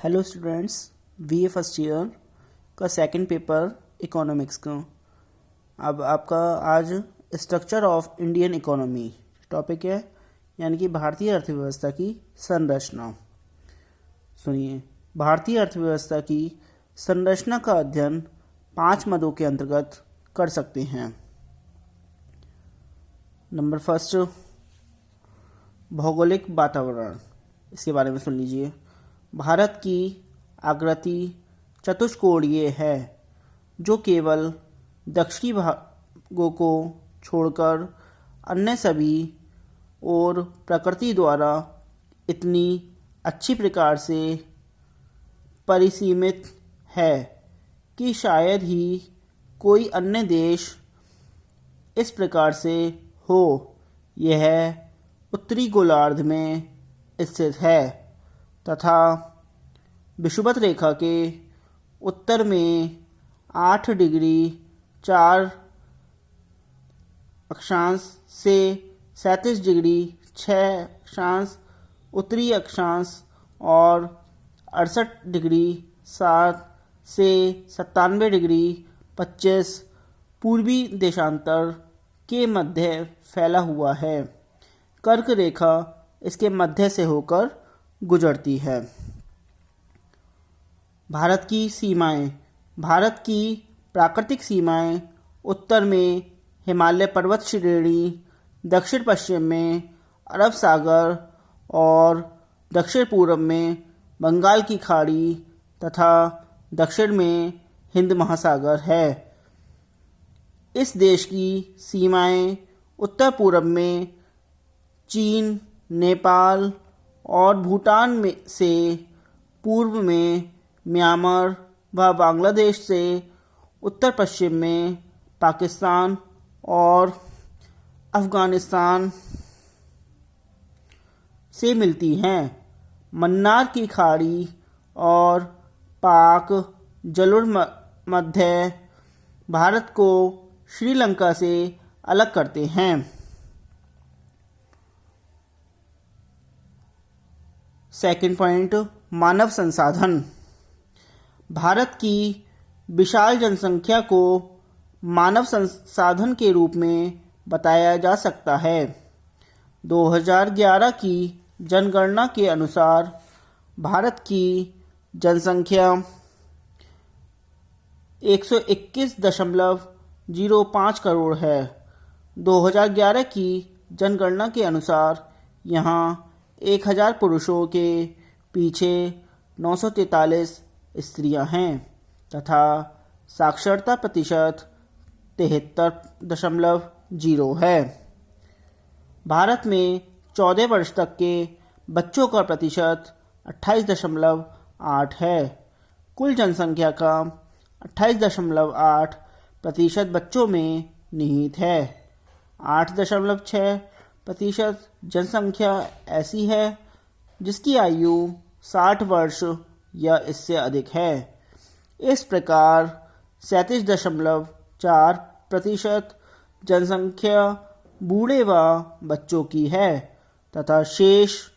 Hello students, BA first year का second paper economics का। अब आपका आज structure of Indian economy topic है, यानी कि भारतीय अर्थव्यवस्था की संरचना। सुनिए, भारतीय अर्थव्यवस्था की संरचना का अध्ययन 5 मदों के अंतर्गत कर सकते हैं। नंबर फर्स्ट, भौगोलिक वातावरण। इसके बारे में सुन लीजिए। भारत की आकृति चतुष्कोणीय है, जो केवल दक्षिणी भागों को छोड़कर अन्य सभी और प्रकृति द्वारा इतनी अच्छी प्रकार से परिसीमित है कि शायद ही कोई अन्य देश इस प्रकार से हो। यह उत्तरी गोलार्ध में स्थित है तथा विषुवत रेखा के उत्तर में 8 डिग्री 4 अक्षांश से 37 डिग्री 6 अक्षांश उत्तरी अक्षांश और 68 डिग्री 7 से 97 डिग्री 25 पूर्वी देशांतर के मध्य फैला हुआ है। कर्क रेखा इसके मध्य से होकर गुजरती है। भारत की सीमाएं। भारत की प्राकृतिक सीमाएं उत्तर में हिमालय पर्वत श्रेणी, दक्षिण पश्चिम में अरब सागर और दक्षिण पूर्व में बंगाल की खाड़ी तथा दक्षिण में हिंद महासागर है। इस देश की सीमाएं उत्तर पूर्व में चीन, नेपाल और भूटान में से, पूर्व में म्यांमार व बांग्लादेश से, उत्तर पश्चिम में पाकिस्तान और अफ़गानिस्तान से मिलती हैं। मन्नार की खाड़ी और पाक जलोढ़ मध्य भारत को श्रीलंका से अलग करते हैं। सेकंड पॉइंट, मानव संसाधन। भारत की विशाल जनसंख्या को मानव संसाधन के रूप में बताया जा सकता है। 2011 की जनगणना के अनुसार भारत की जनसंख्या 121.05 करोड़ है। 2011 की जनगणना के अनुसार यहाँ 1000 पुरुषों के पीछे 943 स्त्रियां हैं तथा साक्षरता प्रतिशत 73.0 है। भारत में 14 वर्ष तक के बच्चों का प्रतिशत 28.8 है। कुल जनसंख्या का 28.8% बच्चों में निहित है। 8.6% जनसंख्या ऐसी है जिसकी आयु 60 वर्ष या इससे अधिक है। इस प्रकार 37.4% जनसंख्या बूढ़े व बच्चों की है तथा शेष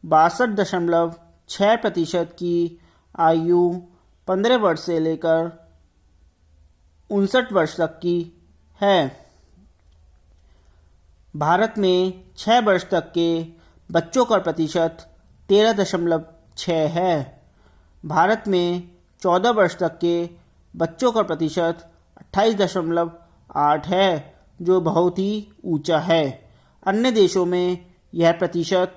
62.6% की आयु 15 वर्ष से लेकर 59 वर्ष तक की है। भारत में 6 वर्ष तक के बच्चों का प्रतिशत 13.6 है। भारत में 14 वर्ष तक के बच्चों का प्रतिशत 28.8 है, जो बहुत ही ऊंचा है। अन्य देशों में यह प्रतिशत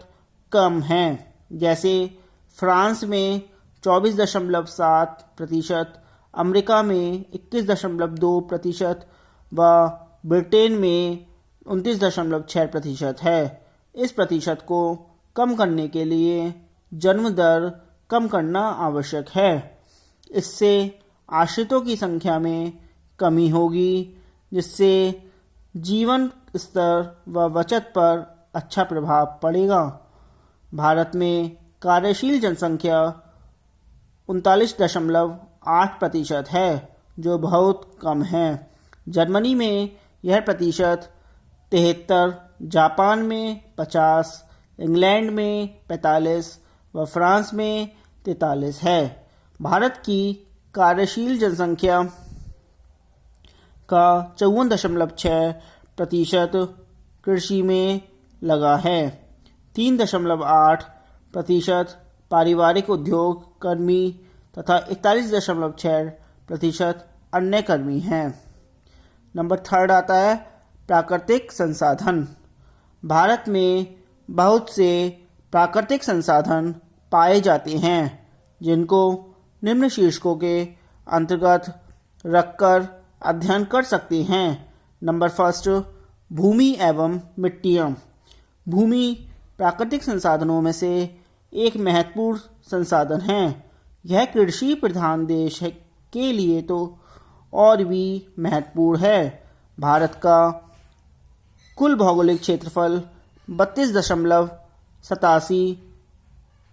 कम है, जैसे फ्रांस में 24.7%, अमेरिका में 21.2% व ब्रिटेन में 29.6% है। इस प्रतिशत को कम करने के लिए जन्म दर कम करना आवश्यक है। इससे आश्रितों की संख्या में कमी होगी, जिससे जीवन स्तर व बचत पर अच्छा प्रभाव पड़ेगा। भारत में कार्यशील जनसंख्या 39.8% है, जो बहुत कम है। जर्मनी में यह प्रतिशत 73, जापान में 50, इंग्लैंड में 45 व फ्रांस में 43 है। भारत की कार्यशील जनसंख्या का 54.6% कृषि में लगा है। 3.8% पारिवारिक उद्योग कर्मी तथा 41.6% अन्य कर्मी हैं। नंबर 3 आता है प्राकृतिक संसाधन। भारत में बहुत से प्राकृतिक संसाधन पाए जाते हैं जिनको निम्न शीर्षकों के अंतर्गत रखकर अध्ययन कर सकते हैं। नंबर 1 भूमि एवं मिट्टियाँ। भूमि प्राकृतिक संसाधनों में से एक महत्वपूर्ण संसाधन है। यह कृषि प्रधान देश के लिए तो और भी महत्वपूर्ण है। भारत का कुल भौगोलिक क्षेत्रफल 32.87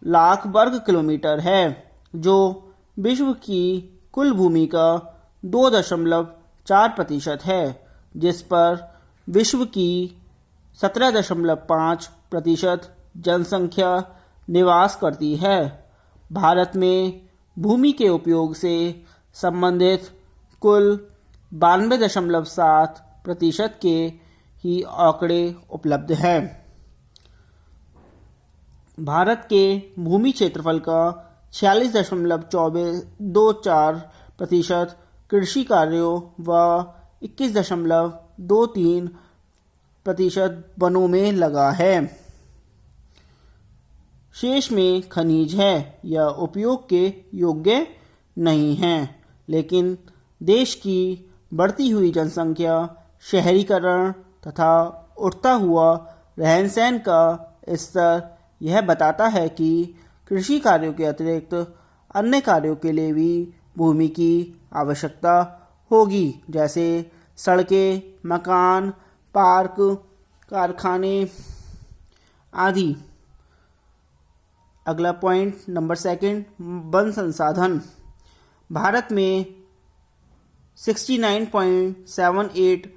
लाख वर्ग किलोमीटर है, जो विश्व की कुल भूमि का 2.4% है, जिस पर विश्व की 17.5% जनसंख्या निवास करती है। भारत में भूमि के उपयोग से संबंधित कुल 92.7% के ही आंकड़े उपलब्ध हैं। भारत के भूमि क्षेत्रफल का 46.24% कृषि कार्यों व 21.23% वनों में लगा है। शेष में खनिज है या उपयोग के योग्य नहीं है, लेकिन देश की बढ़ती हुई जनसंख्या, शहरीकरण तथा उठता हुआ रहन सहन का स्तर यह बताता है कि कृषि कार्यों के अतिरिक्त अन्य कार्यों के लिए भी भूमि की आवश्यकता होगी, जैसे सड़कें, मकान, पार्क, कारखाने आदि। अगला पॉइंट नंबर 2 वन संसाधन। भारत में 69.78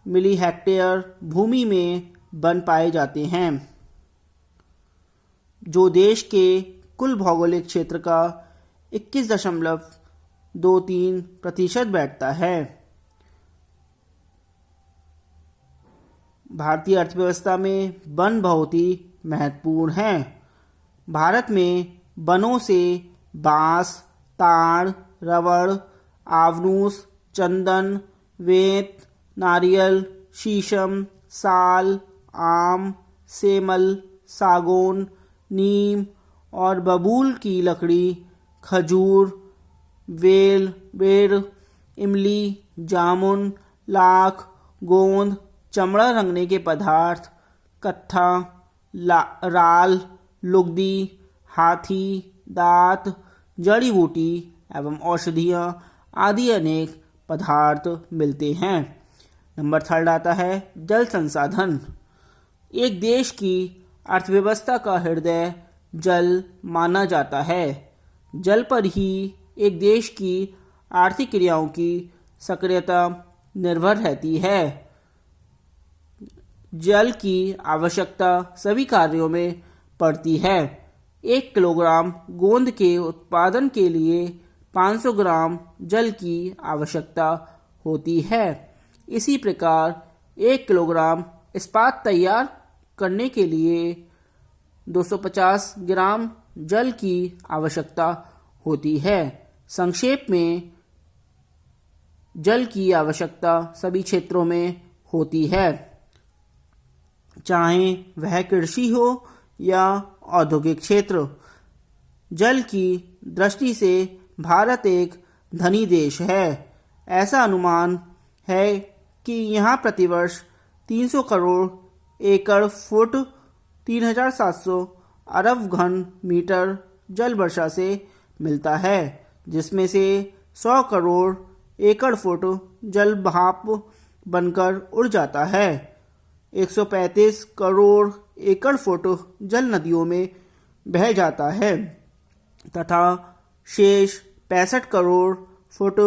मिली हेक्टेयर भूमि में वन पाए जाते हैं, जो देश के कुल भौगोलिक क्षेत्र का 21.23% बैठता है। भारतीय अर्थव्यवस्था में वन बहुत ही महत्वपूर्ण है। भारत में वनों से बांस, ताड़, रबड़, आवनूस, चंदन, वेत, नारियल, शीशम, साल, आम, सेमल, सागौन, नीम और बबूल की लकड़ी, खजूर, बेल, बेर, इमली, जामुन, लाख, गोंद, चमड़ा रंगने के पदार्थ, कत्था, राल, लुगदी, हाथी, दांत, जड़ी बूटी एवं औषधियाँ आदि अनेक पदार्थ मिलते हैं। नंबर 3 आता है जल संसाधन। एक देश की अर्थव्यवस्था का हृदय जल माना जाता है। जल पर ही एक देश की आर्थिक क्रियाओं की सक्रियता निर्भर रहती है। जल की आवश्यकता सभी कार्यों में पड़ती है। 1 किलोग्राम गोंद के उत्पादन के लिए 500 ग्राम जल की आवश्यकता होती है। इसी प्रकार 1 किलोग्राम इस्पात तैयार करने के लिए 250 ग्राम जल की आवश्यकता होती है। संक्षेप में जल की आवश्यकता सभी क्षेत्रों में होती है, चाहे वह कृषि हो या औद्योगिक क्षेत्र। जल की दृष्टि से भारत एक धनी देश है। ऐसा अनुमान है कि यहाँ प्रतिवर्ष 300 करोड़ एकड़ फुट 3700 अरब घन मीटर जल वर्षा से मिलता है, जिसमें से 100 करोड़ एकड़ फुट जल भाप बनकर उड़ जाता है। 135 करोड़ एकड़ फुट जल नदियों में बह जाता है तथा शेष 65 करोड़ फुट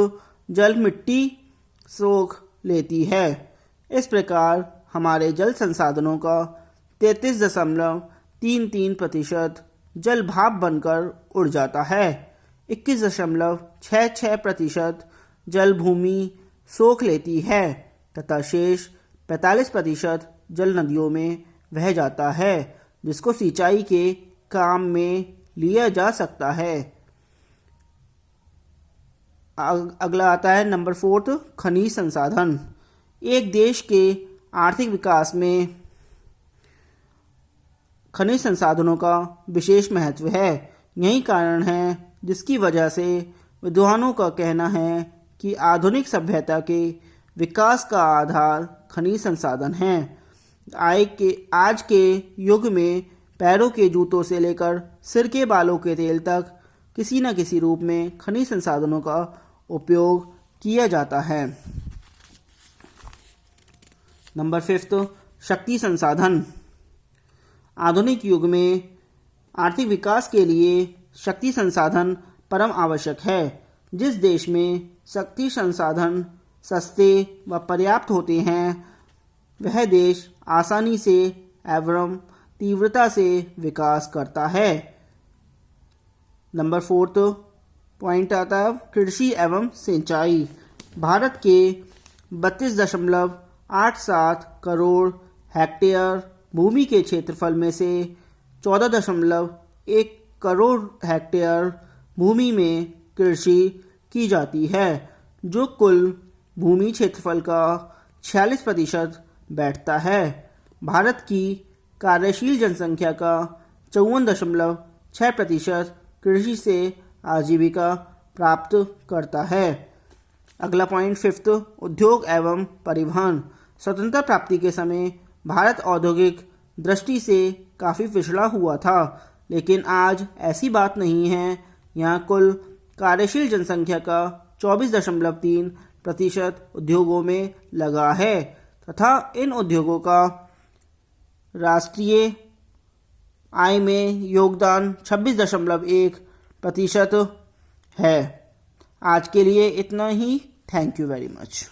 जल मिट्टी सोख लेती है। इस प्रकार हमारे जल संसाधनों का 33.33% जल भाप बनकर उड़ जाता है। 21.66% जल भूमि सोख लेती है तथा शेष 45% जल नदियों में बह जाता है, जिसको सिंचाई के काम में लिया जा सकता है। अगला आता है नंबर 4, खनिज संसाधन। एक देश के आर्थिक विकास में खनिज संसाधनों का विशेष महत्व है। यही कारण है जिसकी वजह से विद्वानों का कहना है कि आधुनिक सभ्यता के विकास का आधार खनिज संसाधन है। आज के युग में पैरों के जूतों से लेकर सिर के बालों के तेल तक किसी न किसी रूप में खनिज संसाधनों का उपयोग किया जाता है। नंबर 5, शक्ति संसाधन। आधुनिक युग में आर्थिक विकास के लिए शक्ति संसाधन परम आवश्यक है। जिस देश में शक्ति संसाधन सस्ते व पर्याप्त होते हैं, वह देश आसानी से एवं तीव्रता से विकास करता है। नंबर 4 पॉइंट आता है कृषि एवं सिंचाई। भारत के 32.87 करोड़ हेक्टेयर भूमि के क्षेत्रफल में से 14.1 करोड़ हेक्टेयर भूमि में कृषि की जाती है, जो कुल भूमि क्षेत्रफल का 46% बैठता है। भारत की कार्यशील जनसंख्या का 54.6% कृषि से आजीविका प्राप्त करता है। अगला पॉइंट 5, उद्योग एवं परिवहन। स्वतंत्रता प्राप्ति के समय भारत औद्योगिक दृष्टि से काफ़ी पिछड़ा हुआ था, लेकिन आज ऐसी बात नहीं है। यहाँ कुल कार्यशील जनसंख्या का 24.3% उद्योगों में लगा है तथा इन उद्योगों का राष्ट्रीय आय में योगदान 26.1% है। आज के लिए इतना ही। Thank you very much.